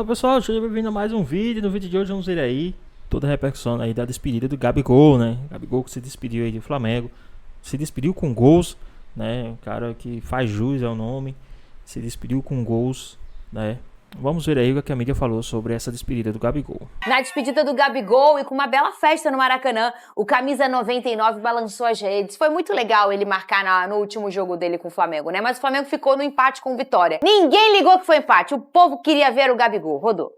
Olá pessoal, seja bem-vindo a mais um vídeo. No vídeo de hoje vamos ver aí toda a repercussão aí da despedida do Gabigol, né? Gabigol que se despediu aí do Flamengo, se despediu com gols, né? Um cara que faz jus ao nome, se despediu com gols, né? Vamos ver aí o que a mídia falou sobre essa despedida do Gabigol. Na despedida do Gabigol e com uma bela festa no Maracanã, o camisa 99 balançou as redes. Foi muito legal ele marcar no último jogo dele com o Flamengo, né? Mas o Flamengo ficou no empate com o Vitória. Ninguém ligou que foi empate, o povo queria ver o Gabigol. Rodou.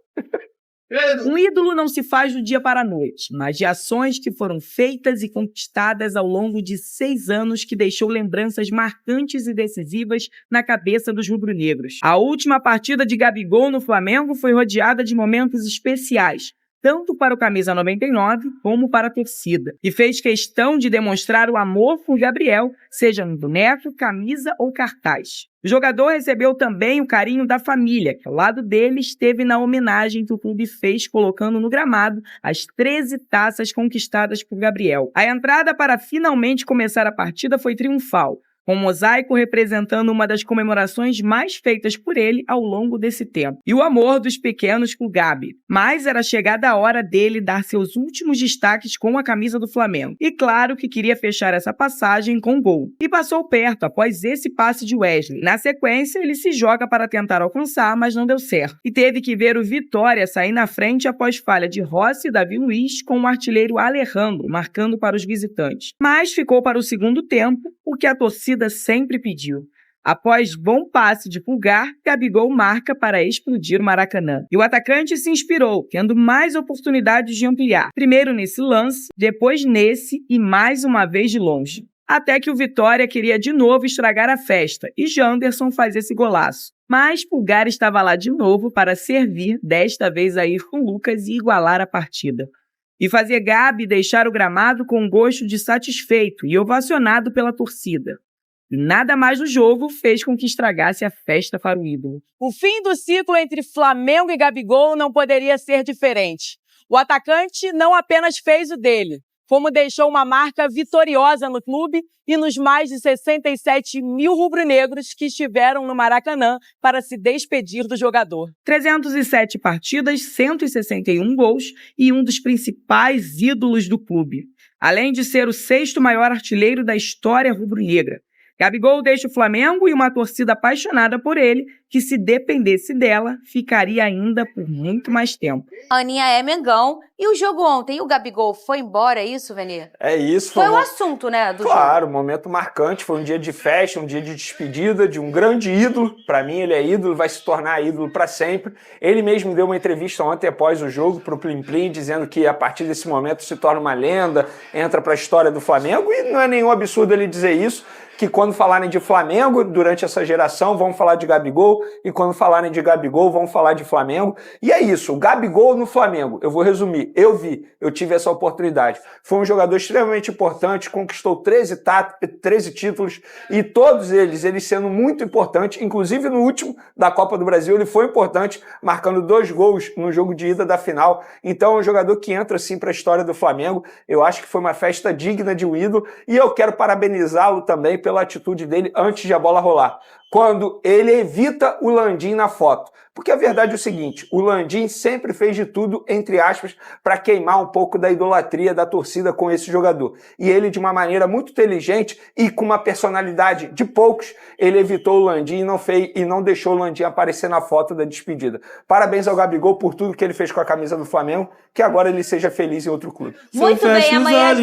Um ídolo não se faz do dia para a noite, mas de ações que foram feitas e conquistadas ao longo de 6 anos que deixou lembranças marcantes e decisivas na cabeça dos rubro-negros. A última partida de Gabigol no Flamengo foi rodeada de momentos especiais, tanto para o camisa 99 como para a torcida, e fez questão de demonstrar o amor por Gabriel, seja no boneco, camisa ou cartaz. O jogador recebeu também o carinho da família, que ao lado dele esteve na homenagem que o clube fez colocando no gramado as 13 taças conquistadas por Gabriel. A entrada para finalmente começar a partida foi triunfal, com um mosaico representando uma das comemorações mais feitas por ele ao longo desse tempo. E o amor dos pequenos com o Gabi. Mas era chegada a hora dele dar seus últimos destaques com a camisa do Flamengo. E claro que queria fechar essa passagem com gol. E passou perto após esse passe de Wesley. Na sequência, ele se joga para tentar alcançar, mas não deu certo. E teve que ver o Vitória sair na frente após falha de Rossi e Davi Luiz, com o artilheiro Alejandro marcando para os visitantes. Mas ficou para o segundo tempo, o que a torcida sempre pediu. Após bom passe de Pulgar, Gabigol marca para explodir o Maracanã. E o atacante se inspirou, tendo mais oportunidades de ampliar. Primeiro nesse lance, depois nesse e mais uma vez de longe. Até que o Vitória queria de novo estragar a festa e Janderson faz esse golaço. Mas Pulgar estava lá de novo para servir, desta vez a ir com Lucas e igualar a partida. E fazer Gabi deixar o gramado com gosto de satisfeito e ovacionado pela torcida. Nada mais no jogo fez com que estragasse a festa para o ídolo. O fim do ciclo entre Flamengo e Gabigol não poderia ser diferente. O atacante não apenas fez o dele, como deixou uma marca vitoriosa no clube e nos mais de 67 mil rubro-negros que estiveram no Maracanã para se despedir do jogador. 307 partidas, 161 gols e um dos principais ídolos do clube. Além de ser o 6º maior artilheiro da história rubro-negra. Gabigol deixa o Flamengo e uma torcida apaixonada por ele, que se dependesse dela, ficaria ainda por muito mais tempo. Aninha é Mengão. E o jogo ontem? O Gabigol foi embora, é isso, Venê? É isso. Foi o assunto, né, do jogo. Claro, um momento marcante. Foi um dia de festa, um dia de despedida de um grande ídolo. Para mim, ele é ídolo, vai se tornar ídolo para sempre. Ele mesmo deu uma entrevista ontem após o jogo para o Plim Plim, dizendo que a partir desse momento se torna uma lenda, entra para a história do Flamengo. E não é nenhum absurdo ele dizer isso. Que quando falarem de Flamengo, durante essa geração, vão falar de Gabigol, e quando falarem de Gabigol, vão falar de Flamengo. E é isso, o Gabigol no Flamengo, eu vou resumir, eu tive essa oportunidade. Foi um jogador extremamente importante, conquistou 13 títulos, e todos eles sendo muito importantes, inclusive no último da Copa do Brasil, ele foi importante, marcando 2 gols no jogo de ida da final. Então é um jogador que entra assim para a história do Flamengo. Eu acho que foi uma festa digna de um ídolo, e eu quero parabenizá-lo também pela atitude dele antes de a bola rolar, quando ele evita o Landim na foto. Porque a verdade é o seguinte, o Landim sempre fez de tudo, entre aspas, para queimar um pouco da idolatria da torcida com esse jogador. E ele, de uma maneira muito inteligente e com uma personalidade de poucos, ele evitou o Landim e não deixou o Landim aparecer na foto da despedida. Parabéns ao Gabigol por tudo que ele fez com a camisa do Flamengo, que agora ele seja feliz em outro clube. Muito bem, amanhã...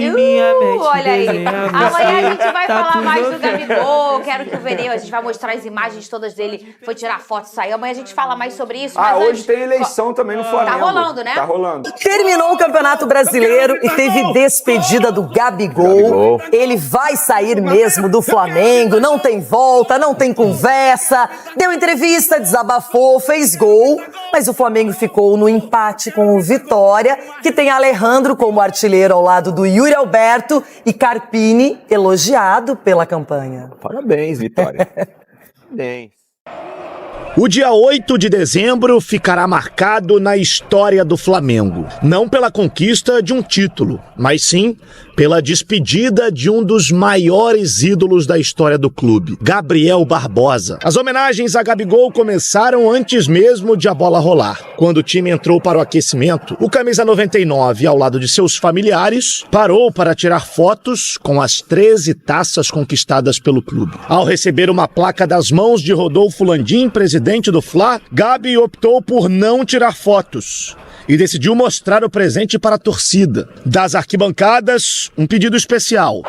olha aí, amanhã a gente vai falar mais do Gabigol, quero que o Venê, a gente vai mostrar as imagens todas dele, foi tirar foto e saiu, amanhã a gente fala mais sobre isso. Mas hoje tem eleição também no Flamengo. Tá rolando, né? Tá rolando. Terminou o Campeonato Brasileiro e teve despedida do Gabigol. Ele vai sair mesmo do Flamengo, não tem volta, não tem conversa. Deu entrevista, desabafou, fez gol, mas o Flamengo ficou no empate com o Vitória, que tem Alejandro como artilheiro ao lado do Yuri Alberto e Carpini elogiado pela campanha. Parabéns, Vitória. Parabéns. O dia 8 de dezembro ficará marcado na história do Flamengo. Não pela conquista de um título, mas sim pela despedida de um dos maiores ídolos da história do clube, Gabriel Barbosa. As homenagens a Gabigol começaram antes mesmo de a bola rolar. Quando o time entrou para o aquecimento, o camisa 99, ao lado de seus familiares, parou para tirar fotos com as 13 taças conquistadas pelo clube. Ao receber uma placa das mãos de Rodolfo Landim, presidente do Fla, Gabi optou por não tirar fotos e decidiu mostrar o presente para a torcida. Das arquibancadas, um pedido especial.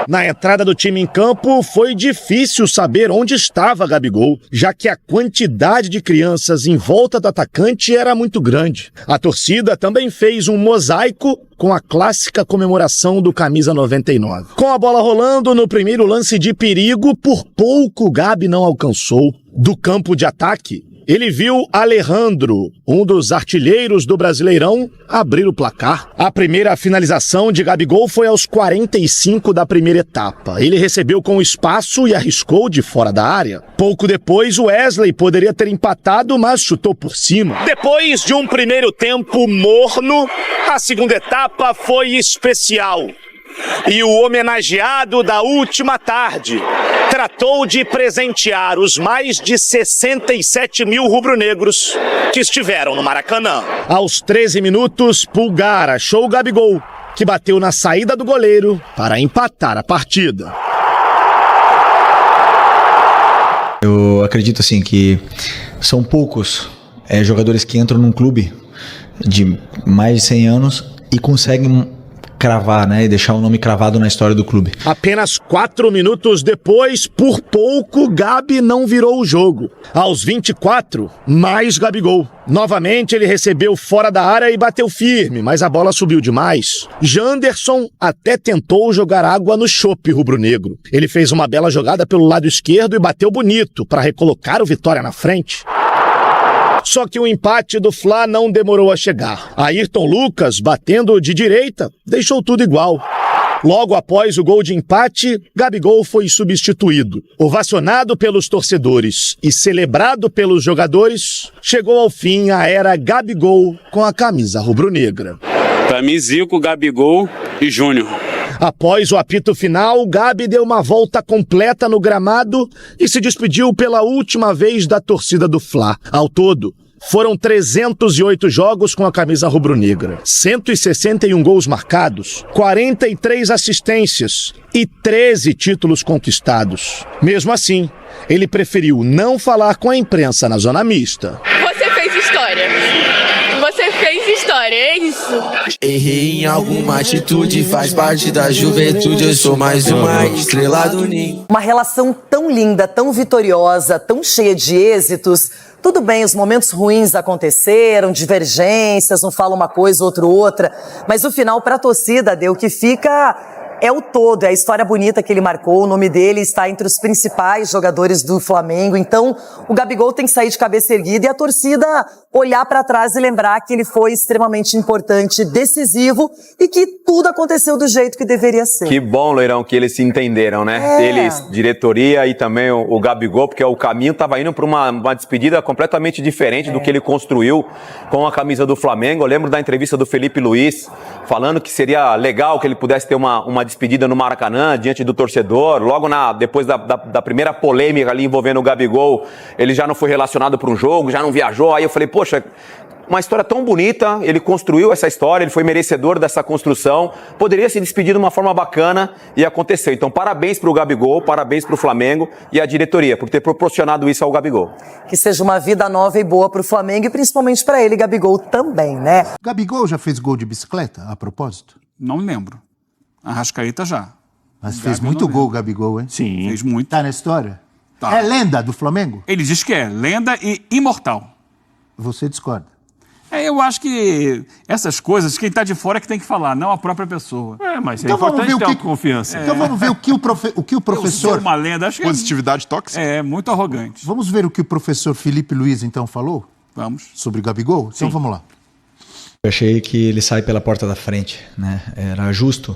Na entrada do time em campo, foi difícil saber onde estava Gabigol, já que a quantidade de crianças em volta do atacante era muito grande. A torcida também fez um mosaico com a clássica comemoração do camisa 99. Com a bola rolando no primeiro lance de perigo, por pouco Gabi não alcançou. Do campo de ataque, ele viu Alejandro, um dos artilheiros do Brasileirão, abrir o placar. A primeira finalização de Gabigol foi aos 45 da primeira etapa. Ele recebeu com espaço e arriscou de fora da área. Pouco depois, o Wesley poderia ter empatado, mas chutou por cima. Depois de um primeiro tempo morno, a segunda etapa foi especial. E o homenageado da última tarde tratou de presentear os mais de 67 mil rubro-negros que estiveram no Maracanã. Aos 13 minutos, Pulgar achou o Gabigol, que bateu na saída do goleiro para empatar a partida. Eu acredito assim que são poucos jogadores que entram num clube de mais de 100 anos e conseguem cravar, né, e deixar o nome cravado na história do clube. Apenas 4 minutos depois, por pouco, Gabi não virou o jogo. Aos 24, mais Gabigol. Novamente ele recebeu fora da área e bateu firme, mas a bola subiu demais. Janderson até tentou jogar água no chope rubro-negro. Ele fez uma bela jogada pelo lado esquerdo e bateu bonito para recolocar o Vitória na frente. Só que o empate do Fla não demorou a chegar. Ayrton Lucas, batendo de direita, deixou tudo igual. Logo após o gol de empate, Gabigol foi substituído. Ovacionado pelos torcedores e celebrado pelos jogadores, chegou ao fim a era Gabigol com a camisa rubro-negra. Pra mim, Zico, Gabigol e Júnior. Após o apito final, Gabi deu uma volta completa no gramado e se despediu pela última vez da torcida do Fla. Ao todo, foram 308 jogos com a camisa rubro-negra, 161 gols marcados, 43 assistências e 13 títulos conquistados. Mesmo assim, ele preferiu não falar com a imprensa na zona mista. Você fez história. Você fez história, é isso. Errei em alguma atitude, faz parte da juventude. Eu sou mais uma estrela do ninho. Uma relação tão linda, tão vitoriosa, tão cheia de êxitos. Tudo bem, os momentos ruins aconteceram, divergências, um fala uma coisa, outro outra. Mas o final, pra torcida, o que fica é o todo, é a história bonita que ele marcou. O nome dele está entre os principais jogadores do Flamengo. Então, o Gabigol tem que sair de cabeça erguida e a torcida olhar para trás e lembrar que ele foi extremamente importante, decisivo e que tudo aconteceu do jeito que deveria ser. Que bom, Loirão, que eles se entenderam, né? Eles, diretoria e também o Gabigol, porque o caminho estava indo para uma despedida completamente diferente do que ele construiu com a camisa do Flamengo. Eu lembro da entrevista do Felipe Luiz, falando que seria legal que ele pudesse ter uma despedida no Maracanã, diante do torcedor. Logo depois da primeira polêmica ali envolvendo o Gabigol, ele já não foi relacionado para um jogo, já não viajou. Aí eu falei, poxa, uma história tão bonita, ele construiu essa história, ele foi merecedor dessa construção, poderia se despedir de uma forma bacana e aconteceu. Então, parabéns para o Gabigol, parabéns para o Flamengo e a diretoria por ter proporcionado isso ao Gabigol. Que seja uma vida nova e boa para o Flamengo e principalmente para ele, Gabigol, também, né? Gabigol já fez gol de bicicleta, a propósito? Não lembro. Arrascaeta já. Mas fez muito gol o Gabigol, hein? Sim. Fez muito. Tá na história? Tá. É lenda do Flamengo? Ele diz que é lenda e imortal. Você discorda? Eu acho que essas coisas, quem está de fora é que tem que falar, não a própria pessoa. Mas então é importante ter confiança. Então vamos ver o que o professor... Uma lenda, acho que positividade tóxica? É, muito arrogante. Vamos ver o que o professor Felipe Luiz, então, falou? Vamos. Sobre o Gabigol? Então vamos lá. Eu achei que ele sai pela porta da frente, né? Era justo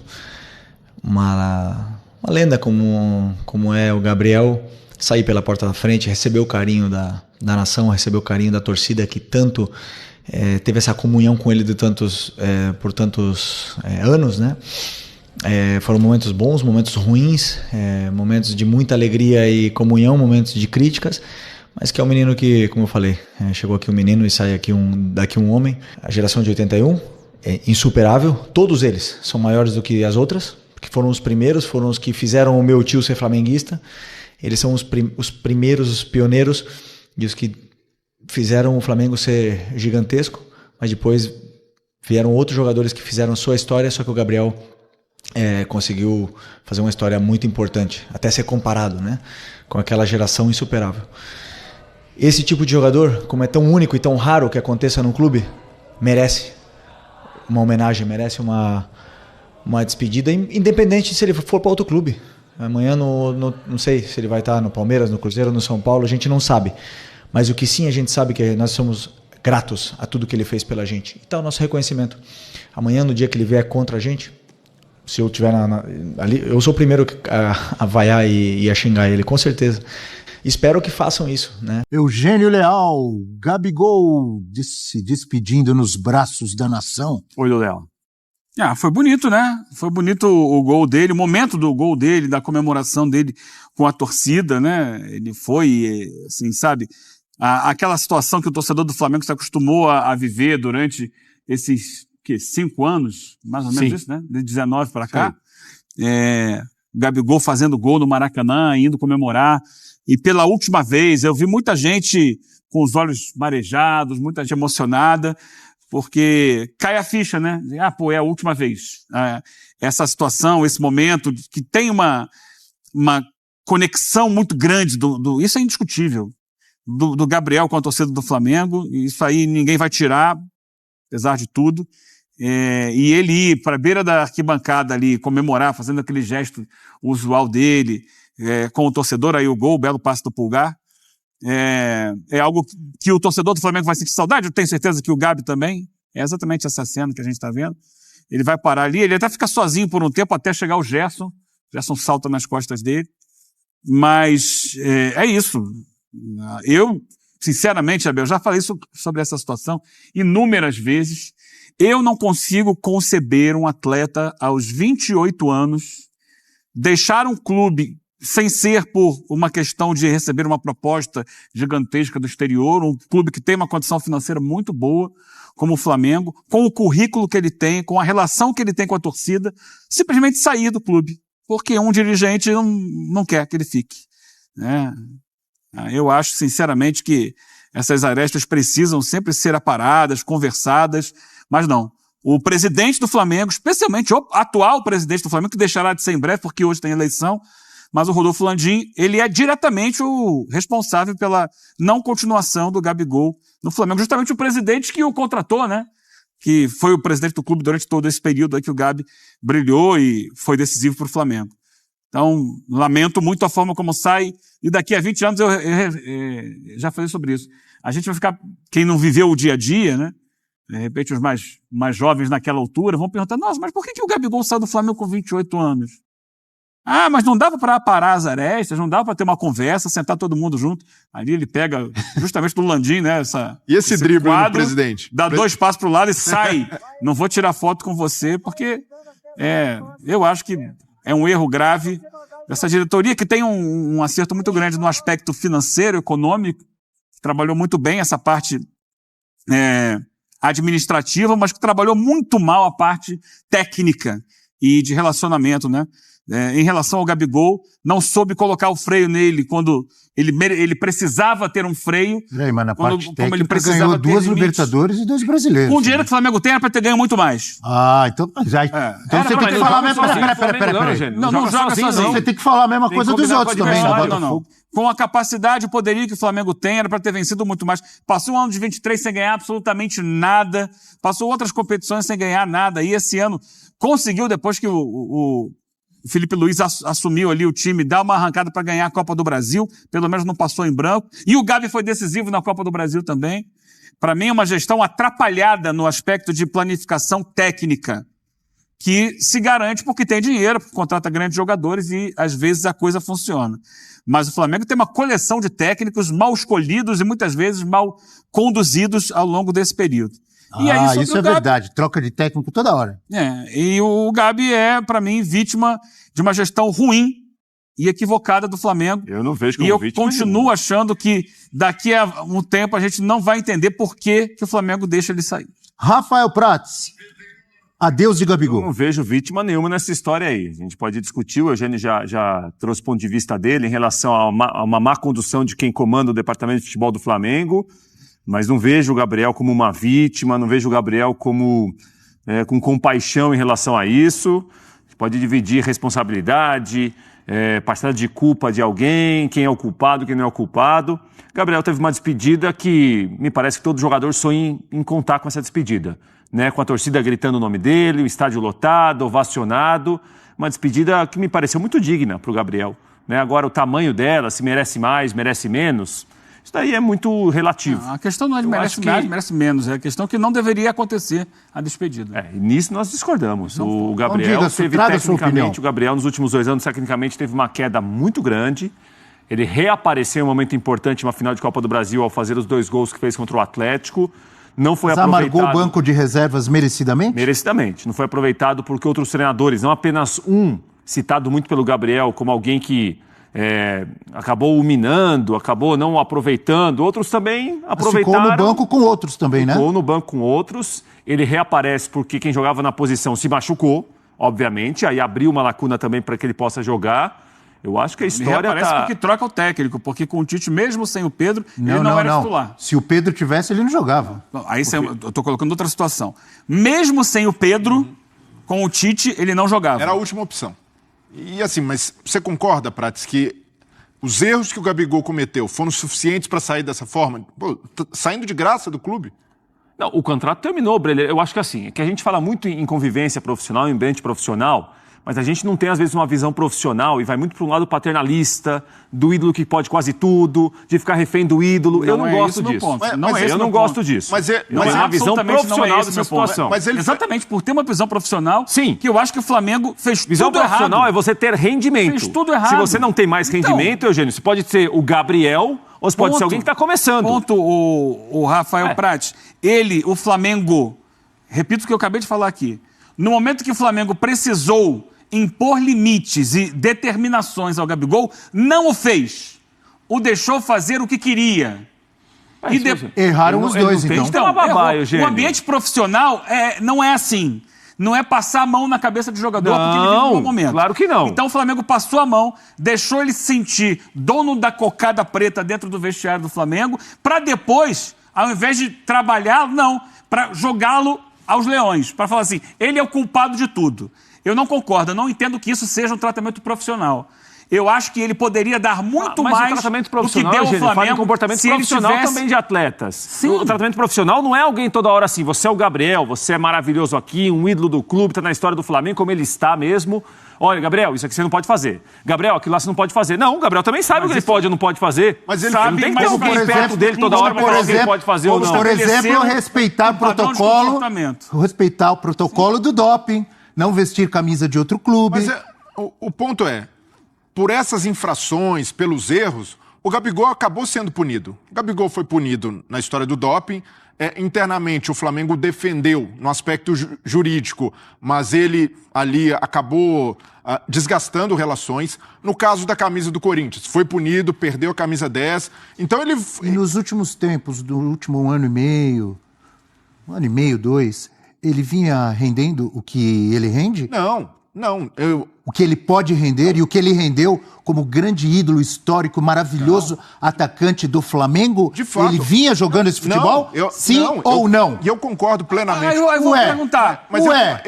uma lenda como é o Gabriel sair pela porta da frente, receber o carinho da da nação, recebeu o carinho da torcida que tanto teve essa comunhão com ele por tantos anos, né? Foram momentos bons, momentos ruins, momentos de muita alegria e comunhão, momentos de críticas, mas que é um menino que, como eu falei, chegou aqui um menino e sai daqui um homem. A geração de 81 é insuperável, todos eles são maiores do que as outras, porque foram os primeiros, foram os que fizeram o meu tio ser flamenguista, eles são os primeiros, os pioneiros e os que fizeram o Flamengo ser gigantesco, mas depois vieram outros jogadores que fizeram a sua história, só que o Gabriel conseguiu fazer uma história muito importante, até ser comparado, né, com aquela geração insuperável. Esse tipo de jogador, como é tão único e tão raro que aconteça num clube, merece uma homenagem, merece uma despedida, independente se ele for para outro clube. Amanhã não sei se ele vai estar no Palmeiras, no Cruzeiro, no São Paulo, a gente não sabe. Mas o que sim a gente sabe é que nós somos gratos a tudo que ele fez pela gente. Então, nosso reconhecimento. Amanhã, no dia que ele vier contra a gente, se eu estiver ali, eu sou o primeiro a vaiar e a xingar ele, com certeza. Espero que façam isso, né? Eugênio Leal, Gabigol se despedindo nos braços da nação. Oi, Léo. Foi bonito, né? Foi bonito o gol dele, o momento do gol dele, da comemoração dele com a torcida, né? Ele foi, assim, sabe, aquela situação que o torcedor do Flamengo se acostumou a viver durante esses 5 anos, mais ou menos. Sim. Isso, né? De 19 para cá. Gabigol fazendo gol no Maracanã, indo comemorar. E pela última vez, eu vi muita gente com os olhos marejados, muita gente emocionada, porque cai a ficha, né? É a última vez. Essa situação, esse momento, que tem uma conexão muito grande, isso é indiscutível, do Gabriel com a torcida do Flamengo, isso aí ninguém vai tirar, apesar de tudo. E ele ir para a beira da arquibancada ali, comemorar, fazendo aquele gesto usual dele, com o torcedor, aí o gol, o belo passe do Pulgar, é algo que o torcedor do Flamengo vai sentir saudade. Eu tenho certeza que o Gabi também. É exatamente essa cena que a gente está vendo. Ele vai parar ali, ele até fica sozinho por um tempo até chegar o Gerson. O Gerson salta nas costas dele. Mas é isso. Eu, sinceramente, Abel, já falei sobre essa situação inúmeras vezes. Eu não consigo conceber um atleta aos 28 anos deixar um clube sem ser por uma questão de receber uma proposta gigantesca do exterior, um clube que tem uma condição financeira muito boa, como o Flamengo, com o currículo que ele tem, com a relação que ele tem com a torcida, simplesmente sair do clube, porque um dirigente não quer que ele fique. Eu acho, sinceramente, que essas arestas precisam sempre ser aparadas, conversadas, mas não. O presidente do Flamengo, especialmente o atual presidente do Flamengo, que deixará de ser em breve, porque hoje tem eleição, mas o Rodolfo Landim, ele é diretamente o responsável pela não continuação do Gabigol no Flamengo. Justamente o presidente que o contratou, né? Que foi o presidente do clube durante todo esse período aí que o Gabi brilhou e foi decisivo para o Flamengo. Então, lamento muito a forma como sai. E daqui a 20 anos eu já falei sobre isso. A gente vai ficar, quem não viveu o dia a dia, né? De repente os mais jovens naquela altura vão perguntar, nossa, mas por que o Gabigol saiu do Flamengo com 28 anos? Mas não dava para parar as arestas, não dava para ter uma conversa, sentar todo mundo junto. Ali ele pega justamente do Landim, né? E esse drible do presidente? Dá 2 passos para o lado e sai. Não vou tirar foto com você, porque eu acho que é um erro grave dessa diretoria, que tem um acerto muito grande no aspecto financeiro, econômico, trabalhou muito bem essa parte administrativa, mas que trabalhou muito mal a parte técnica e de relacionamento, né? Em relação ao Gabigol, não soube colocar o freio nele quando ele precisava ter um freio. Mas na parte técnica ganhou 2 Libertadores e 2 brasileiros. Com o dinheiro que o Flamengo tem era para ter ganho muito mais. Então você tem que falar a mesma coisa. Não joga sozinho. Você tem que falar a mesma coisa dos outros também. Não. Com a capacidade e poderio que o Flamengo tem, era para ter vencido muito mais. Passou um ano de 23 sem ganhar absolutamente nada. Passou outras competições sem ganhar nada. E esse ano conseguiu, depois que o Filipe Luiz assumiu ali o time, dá uma arrancada para ganhar a Copa do Brasil, pelo menos não passou em branco. E o Gabi foi decisivo na Copa do Brasil também. Para mim é uma gestão atrapalhada no aspecto de planificação técnica. que se garante porque tem dinheiro, porque contrata grandes jogadores e, às vezes, a coisa funciona. Mas o Flamengo tem uma coleção de técnicos mal escolhidos e, muitas vezes, mal conduzidos ao longo desse período. E aí, isso é verdade. Troca de técnico toda hora. E o Gabi é, para mim, vítima de uma gestão ruim e equivocada do Flamengo. Eu não vejo como vítima. E eu continuo achando que daqui a um tempo a gente não vai entender por que o Flamengo deixa ele sair. Rafael Prats, adeus de Gabigol. Eu não vejo vítima nenhuma nessa história aí. A gente pode discutir, o Eugênio já trouxe o ponto de vista dele em relação a uma má condução de quem comanda o departamento de futebol do Flamengo, mas não vejo o Gabriel como uma vítima, não vejo o Gabriel como com compaixão em relação a isso. A gente pode dividir responsabilidade, parcela de culpa de alguém, quem é o culpado, quem não é o culpado. Gabriel teve uma despedida que me parece que todo jogador sonha em contar com essa despedida, né? Com a torcida gritando o nome dele, o estádio lotado, ovacionado. Uma despedida que me pareceu muito digna para o Gabriel, né? Agora, o tamanho dela, se merece mais, merece menos, isso daí é muito relativo. Não, a questão não é de merece mais, merece menos. É a questão que não deveria acontecer a despedida. E nisso nós discordamos. O Gabriel teve tecnicamente, o Gabriel nos últimos 2 anos, tecnicamente, teve uma queda muito grande. Ele reapareceu em um momento importante, uma final de Copa do Brasil, ao fazer os 2 gols que fez contra o Atlético. Não foi aproveitado. Amargou o banco de reservas merecidamente? Merecidamente. Não foi aproveitado porque outros treinadores, não apenas citado muito pelo Gabriel como alguém que acabou minando, acabou não aproveitando. Outros também aproveitaram. Ficou no banco com outros também, né? Ficou no banco com outros. Ele reaparece porque quem jogava na posição se machucou, obviamente. Aí abriu uma lacuna também para que ele possa jogar. Eu acho que a história parece porque troca o técnico, porque com o Tite, mesmo sem o Pedro, ele não era titular. Se o Pedro tivesse, ele não jogava. Aí eu tô colocando outra situação. Mesmo sem o Pedro, com o Tite, ele não jogava. Era a última opção. E assim, mas você concorda, Prats, que os erros que o Gabigol cometeu foram suficientes para sair dessa forma? Pô, saindo de graça do clube? Não, o contrato terminou, Breler. Eu acho que assim, que a gente fala muito em convivência profissional, em ambiente profissional, mas a gente não tem, às vezes, uma visão profissional e vai muito para um lado paternalista, do ídolo que pode quase tudo, de ficar refém do ídolo. Eu não gosto disso. Eu não gosto disso. Mas é uma visão profissional dessa situação. Exatamente, por ter uma visão profissional, sim, que eu acho que o Flamengo fez visão tudo errado. Visão profissional é você ter rendimento. Fez tudo errado. Se você não tem mais rendimento, Eugênio, você pode ser o Gabriel ou você pode ser alguém que está começando. O Rafael Prats, o Flamengo, repito o que eu acabei de falar aqui, no momento que o Flamengo precisou impor limites e determinações ao Gabigol, não o fez. O deixou fazer o que queria. Erraram os dois, então. O ambiente profissional não é assim. Não é passar a mão na cabeça do jogador porque ele vive um bom momento. Claro que não. Então o Flamengo passou a mão, deixou ele se sentir dono da cocada preta dentro do vestiário do Flamengo, para depois, ao invés de trabalhar, para jogá-lo aos leões. Para falar assim, ele é o culpado de tudo. Eu não concordo, eu não entendo que isso seja um tratamento profissional. Eu acho que ele poderia dar muito mais o tratamento profissional, do que deu ao Flamengo. Fala em comportamento profissional também de atletas. Sim. O tratamento profissional não é alguém toda hora assim, você é o Gabriel, você é maravilhoso aqui, um ídolo do clube, está na história do Flamengo, como ele está mesmo. Olha, Gabriel, isso aqui você não pode fazer. Gabriel, aquilo lá você não pode fazer. Não, o Gabriel também sabe o que ele pode ou não pode fazer. Mas ele sabe, não tem que ter alguém perto dele toda hora para falar o que ele pode fazer ou não. Por exemplo, respeitar o protocolo do doping. Não vestir camisa de outro clube. Mas o ponto é, por essas infrações, pelos erros, o Gabigol acabou sendo punido. O Gabigol foi punido na história do doping. Internamente, o Flamengo defendeu no aspecto jurídico, mas ele ali acabou desgastando relações. No caso da camisa do Corinthians, foi punido, perdeu a camisa 10. Então ele... E nos últimos tempos, do último ano e meio, 2... ele vinha rendendo o que ele rende? Não. O que ele pode render e o que ele rendeu como grande ídolo histórico, maravilhoso atacante do Flamengo? De fato. Ele vinha jogando esse futebol? Não? E eu concordo plenamente. Eu vou perguntar.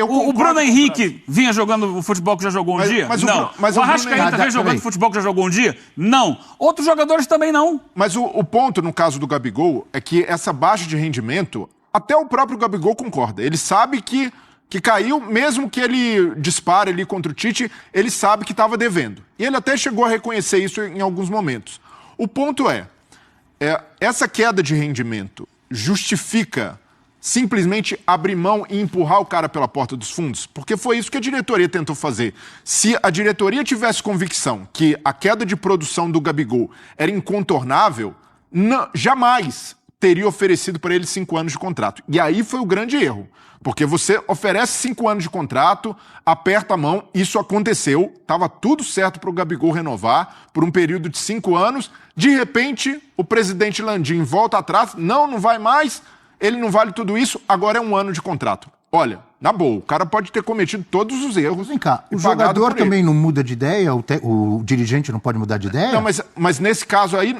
O Bruno Henrique vinha jogando o futebol que já jogou um dia? Não. O Arrascaeta vinha jogando o futebol que já jogou um dia? Não. Outros jogadores também não. Mas o ponto, no caso do Gabigol, é que essa baixa de rendimento, até o próprio Gabigol concorda. Ele sabe que caiu, mesmo que ele dispare ali contra o Tite, ele sabe que estava devendo. E ele até chegou a reconhecer isso em alguns momentos. O ponto essa queda de rendimento justifica simplesmente abrir mão e empurrar o cara pela porta dos fundos? Porque foi isso que a diretoria tentou fazer. Se a diretoria tivesse convicção que a queda de produção do Gabigol era incontornável, jamais teria oferecido para ele 5 anos de contrato. E aí foi o grande erro. Porque você oferece 5 anos de contrato, aperta a mão, isso aconteceu, estava tudo certo para o Gabigol renovar por um período de 5 anos. De repente, o presidente Landim volta atrás, não vai mais, ele não vale tudo isso, agora é 1 ano de contrato. Olha, na boa, o cara pode ter cometido todos os erros. Vem cá, o jogador também não muda de ideia? O dirigente não pode mudar de ideia? Não, mas nesse caso aí...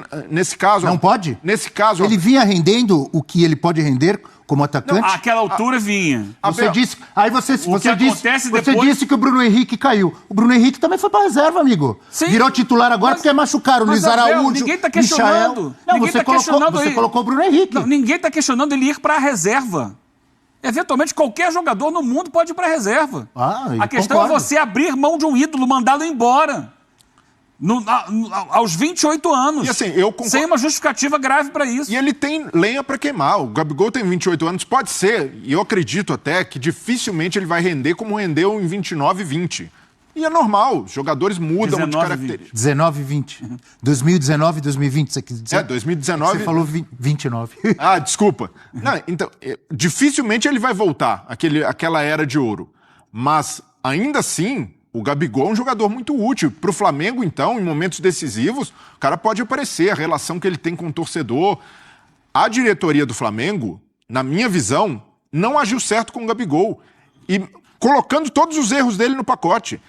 Não pode? Nesse caso... Ele vinha rendendo o que ele pode render como atacante? Não, àquela altura vinha. Você disse... Aí você depois... disse que o Bruno Henrique caiu. O Bruno Henrique também foi pra reserva, amigo. Sim. Virou titular agora porque machucaram o Luiz Araújo, ninguém tá questionando. Não, você colocou o Bruno Henrique. Não, ninguém tá questionando ele ir pra reserva. Eventualmente, qualquer jogador no mundo pode ir para a reserva. A questão é você abrir mão de um ídolo, mandá-lo embora. Aos 28 anos. E assim, eu concordo. Sem uma justificativa grave para isso. E ele tem lenha para queimar. O Gabigol tem 28 anos. Pode ser, e eu acredito até, que dificilmente ele vai render como rendeu em 29 e 20. E é normal, os jogadores mudam de características. 19 e 20. 2019 e 2020, você quis dizer? 2019... Você falou 29. Ah, desculpa. Não, então, dificilmente ele vai voltar, aquela era de ouro. Mas, ainda assim, o Gabigol é um jogador muito útil. Para o Flamengo, então, em momentos decisivos, o cara pode aparecer, a relação que ele tem com o torcedor. A diretoria do Flamengo, na minha visão, não agiu certo com o Gabigol. E colocando todos os erros dele no pacote.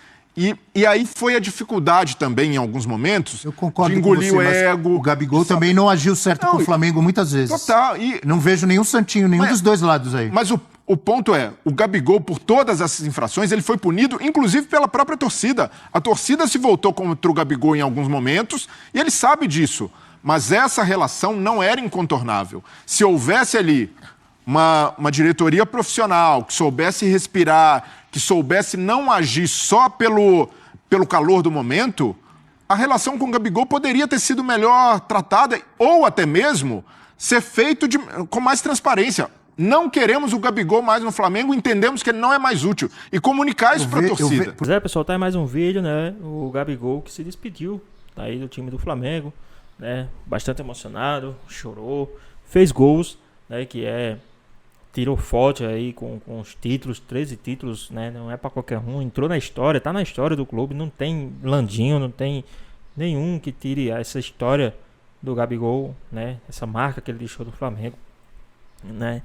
E aí foi a dificuldade também, em alguns momentos, eu concordo de engolir com você, o ego. O Gabigol também não agiu certo com o Flamengo muitas vezes. Total. Não vejo nenhum santinho, nenhum dos dois lados aí. Mas o ponto é, o Gabigol, por todas essas infrações, ele foi punido, inclusive pela própria torcida. A torcida se voltou contra o Gabigol em alguns momentos, e ele sabe disso. Mas essa relação não era incontornável. Se houvesse ali uma diretoria profissional que soubesse respirar, que soubesse não agir só pelo calor do momento, a relação com o Gabigol poderia ter sido melhor tratada ou até mesmo ser feito com mais transparência. Não queremos o Gabigol mais no Flamengo, entendemos que ele não é mais útil. E comunicar isso para a torcida. Pois é, pessoal, tá aí mais um vídeo, né? O Gabigol que se despediu aí do time do Flamengo, né? Bastante emocionado, chorou, fez gols, né? Tirou foto aí com os títulos, 13 títulos, né? Não é pra qualquer um. Entrou na história, tá na história do clube. Não tem Landinho, não tem nenhum que tire essa história do Gabigol, né? Essa marca que ele deixou do Flamengo, né?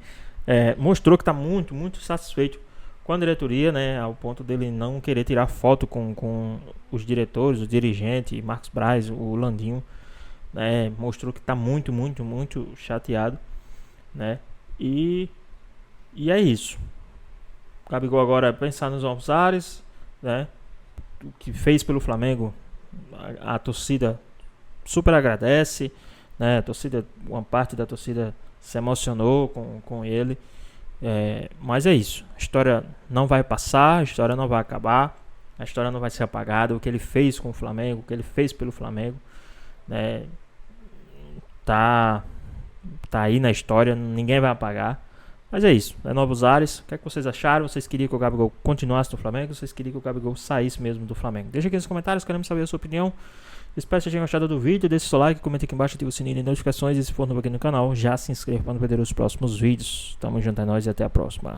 Mostrou que tá muito, muito satisfeito com a diretoria, né? Ao ponto dele não querer tirar foto com os diretores, o dirigente, Marcos Braz, o Landinho, né? Mostrou que tá muito, muito, muito chateado, né? E é isso. O Gabigol agora pensar nos novos ares, né? O que fez pelo Flamengo, a torcida super agradece, né? Uma parte da torcida se emocionou com ele. Mas é isso. A história não vai passar, a história não vai acabar, a história não vai ser apagada. O que ele fez com o Flamengo, o que ele fez pelo Flamengo, né? Tá aí na história, ninguém vai apagar. Mas é isso, novos ares. O que é que vocês acharam? Vocês queriam que o Gabigol continuasse no Flamengo? Vocês queriam que o Gabigol saísse mesmo do Flamengo? Deixa aqui nos comentários, queremos saber a sua opinião. Espero que vocês tenham gostado do vídeo. Deixe seu like, comente aqui embaixo, ative o sininho de notificações. E se for novo aqui no canal, já se inscreva para não perder os próximos vídeos. Tamo junto, é nóis e até a próxima.